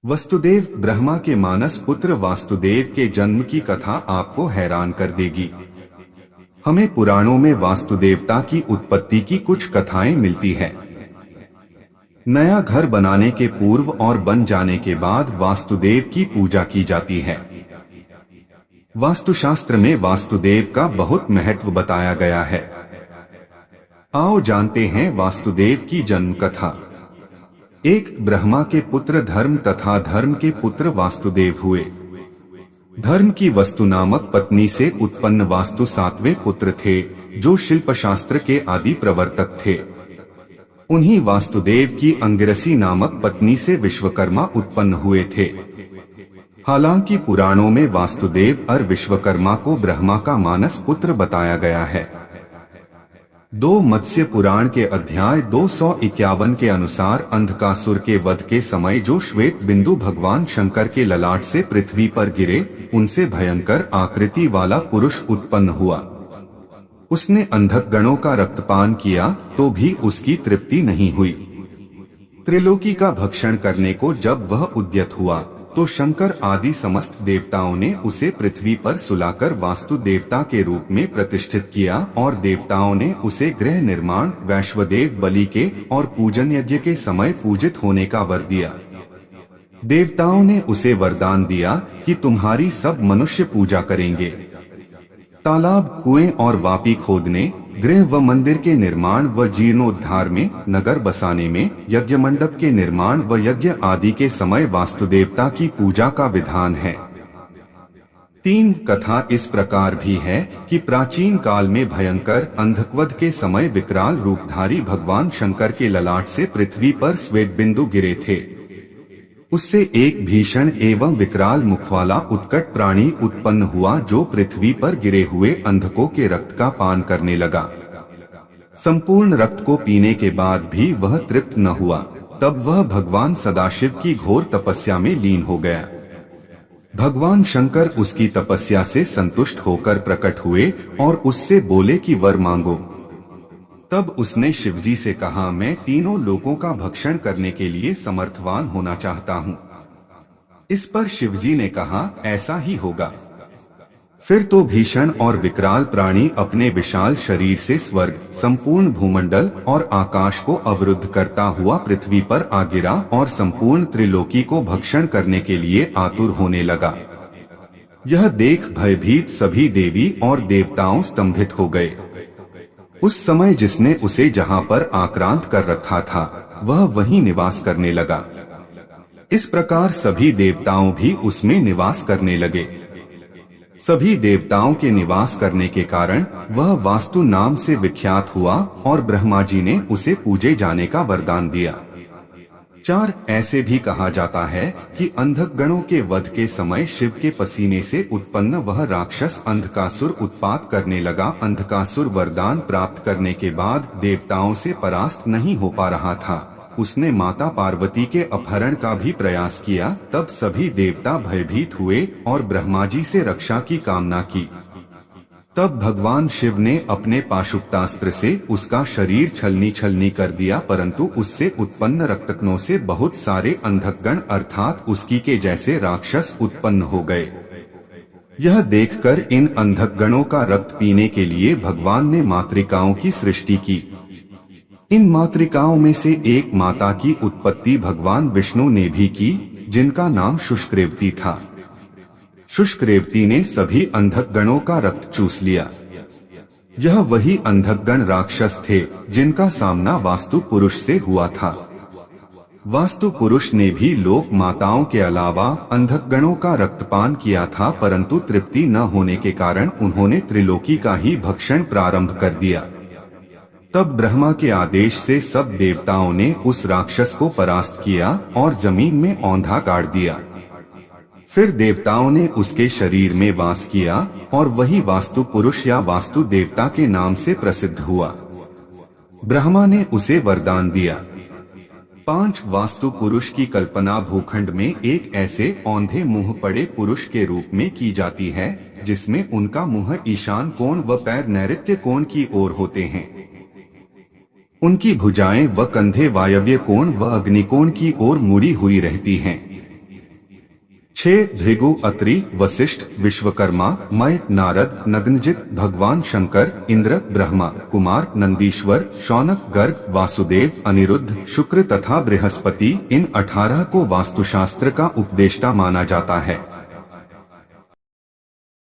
वसुदेव ब्रह्मा के मानस पुत्र वासुदेव के जन्म की कथा आपको हैरान कर देगी। हमें पुराणों में वासुदेवता की उत्पत्ति की कुछ कथाएं मिलती है। नया घर बनाने के पूर्व और बन जाने के बाद वासुदेव की पूजा की जाती है। वास्तुशास्त्र में वासुदेव का बहुत महत्व बताया गया है। आओ जानते हैं वासुदेव की जन्म कथा। एक ब्रह्मा के पुत्र धर्म तथा धर्म के पुत्र वासुदेव हुए। धर्म की वस्तु नामक पत्नी से उत्पन्न वास्तु सातवें पुत्र थे, जो शिल्पशास्त्र के आदि प्रवर्तक थे। उन्हीं वासुदेव की अंगिरसी नामक पत्नी से विश्वकर्मा उत्पन्न हुए थे। हालांकि पुराणों में वासुदेव और विश्वकर्मा को ब्रह्मा का मानस पुत्र बताया गया है। दो मत्स्य पुराण के अध्याय 251 के अनुसार अंधकासुर के वध के समय जो श्वेत बिंदु भगवान शंकर के ललाट से पृथ्वी पर गिरे, उनसे भयंकर आकृति वाला पुरुष उत्पन्न हुआ। उसने अंधक गणों का रक्तपान किया तो भी उसकी तृप्ति नहीं हुई। त्रिलोकी का भक्षण करने को जब वह उद्यत हुआ तो शंकर आदि समस्त देवताओं ने उसे पृथ्वी पर सुलाकर वास्तु देवता के रूप में प्रतिष्ठित किया और देवताओं ने उसे गृह निर्माण, वैश्वदेव बलि के और पूजन यज्ञ के समय पूजित होने का वर दिया। देवताओं ने उसे वरदान दिया कि तुम्हारी सब मनुष्य पूजा करेंगे। तालाब, कुएं और वापी खोदने, गृह व मंदिर के निर्माण व जीर्णोद्धार में, नगर बसाने में, यज्ञ मंडप के निर्माण व यज्ञ आदि के समय वास्तुदेवता की पूजा का विधान है। तीन कथा इस प्रकार भी है कि प्राचीन काल में भयंकर अंधकवध के समय विकराल रूपधारी भगवान शंकर के ललाट से पृथ्वी पर श्वेत बिंदु गिरे थे। उससे एक भीषण एवं विकराल मुख वाला उत्कट प्राणी उत्पन्न हुआ, जो पृथ्वी पर गिरे हुए अंधकों के रक्त का पान करने लगा। संपूर्ण रक्त को पीने के बाद भी वह तृप्त न हुआ। तब वह भगवान सदाशिव की घोर तपस्या में लीन हो गया। भगवान शंकर उसकी तपस्या से संतुष्ट होकर प्रकट हुए और उससे बोले कि वर मांगो। तब उसने शिवजी से कहा, मैं तीनों लोकों का भक्षण करने के लिए समर्थवान होना चाहता हूँ। इस पर शिवजी ने कहा, ऐसा ही होगा। फिर तो भीषण और विकराल प्राणी अपने विशाल शरीर से स्वर्ग, संपूर्ण भूमंडल और आकाश को अवरुद्ध करता हुआ पृथ्वी पर आ गिरा और संपूर्ण त्रिलोकी को भक्षण करने के लिए आतुर होने लगा। यह देख भयभीत सभी देवी और देवताओं स्तंभित हो गए। उस समय जिसने उसे जहाँ पर आक्रांत कर रखा था, वह वहीं निवास करने लगा। इस प्रकार सभी देवताओं भी उसमें निवास करने लगे। सभी देवताओं के निवास करने के कारण वह वास्तु नाम से विख्यात हुआ और ब्रह्मा जी ने उसे पूजे जाने का वरदान दिया। 4 ऐसे भी कहा जाता है कि अंधक गणों के वध के समय शिव के पसीने से उत्पन्न वह राक्षस अंधकासुर उत्पात करने लगा। अंधकासुर वरदान प्राप्त करने के बाद देवताओं से परास्त नहीं हो पा रहा था। उसने माता पार्वती के अपहरण का भी प्रयास किया। तब सभी देवता भयभीत हुए और ब्रह्मा जी से रक्षा की कामना की। तब भगवान शिव ने अपने पाशुपतास्त्र से उसका शरीर छलनी छलनी कर दिया, परंतु उससे उत्पन्न रक्तकणों से बहुत सारे अंधकगण अर्थात उसकी के जैसे राक्षस उत्पन्न हो गए। यह देखकर इन अंधकगणों का रक्त पीने के लिए भगवान ने मातृकाओं की सृष्टि की। इन मातृकाओं में से एक माता की उत्पत्ति भगवान विष्णु ने भी की, जिनका नाम शुष्करेवती था। शुष्करेवती ने सभी अंधकगणों का रक्त चूस लिया। यह वही अंधकगण राक्षस थे जिनका सामना वास्तु पुरुष से हुआ था। वास्तु पुरुष ने भी लोक माताओं के अलावा अंधकगणों का रक्तपान किया था, परंतु तृप्ति न होने के कारण उन्होंने त्रिलोकी का ही भक्षण प्रारंभ कर दिया। तब ब्रह्मा के आदेश से सब देवताओं ने उस राक्षस को परास्त किया और जमीन में औंधा गाड़ दिया। फिर देवताओं ने उसके शरीर में वास किया और वही वास्तु पुरुष या वास्तु देवता के नाम से प्रसिद्ध हुआ। ब्रह्मा ने उसे वरदान दिया। 5 वास्तु पुरुष की कल्पना भूखंड में एक ऐसे औंधे मुंह पड़े पुरुष के रूप में की जाती है, जिसमें उनका मुंह ईशान कोण व पैर नैऋत्य कोण की ओर होते हैं। उनकी भुजाएं व कंधे वायव्य कोण व अग्निकोण की ओर मुड़ी हुई रहती हैं। 6 भृगु, अत्रि, वशिष्ठ, विश्वकर्मा, मय, नारद, नग्नजित, भगवान शंकर, इंद्र, ब्रह्मा, कुमार, नंदीश्वर, शौनक, गर्ग, वासुदेव, अनिरुद्ध, शुक्र तथा बृहस्पति, इन 18 को वास्तुशास्त्र का उपदेष्टा माना जाता है।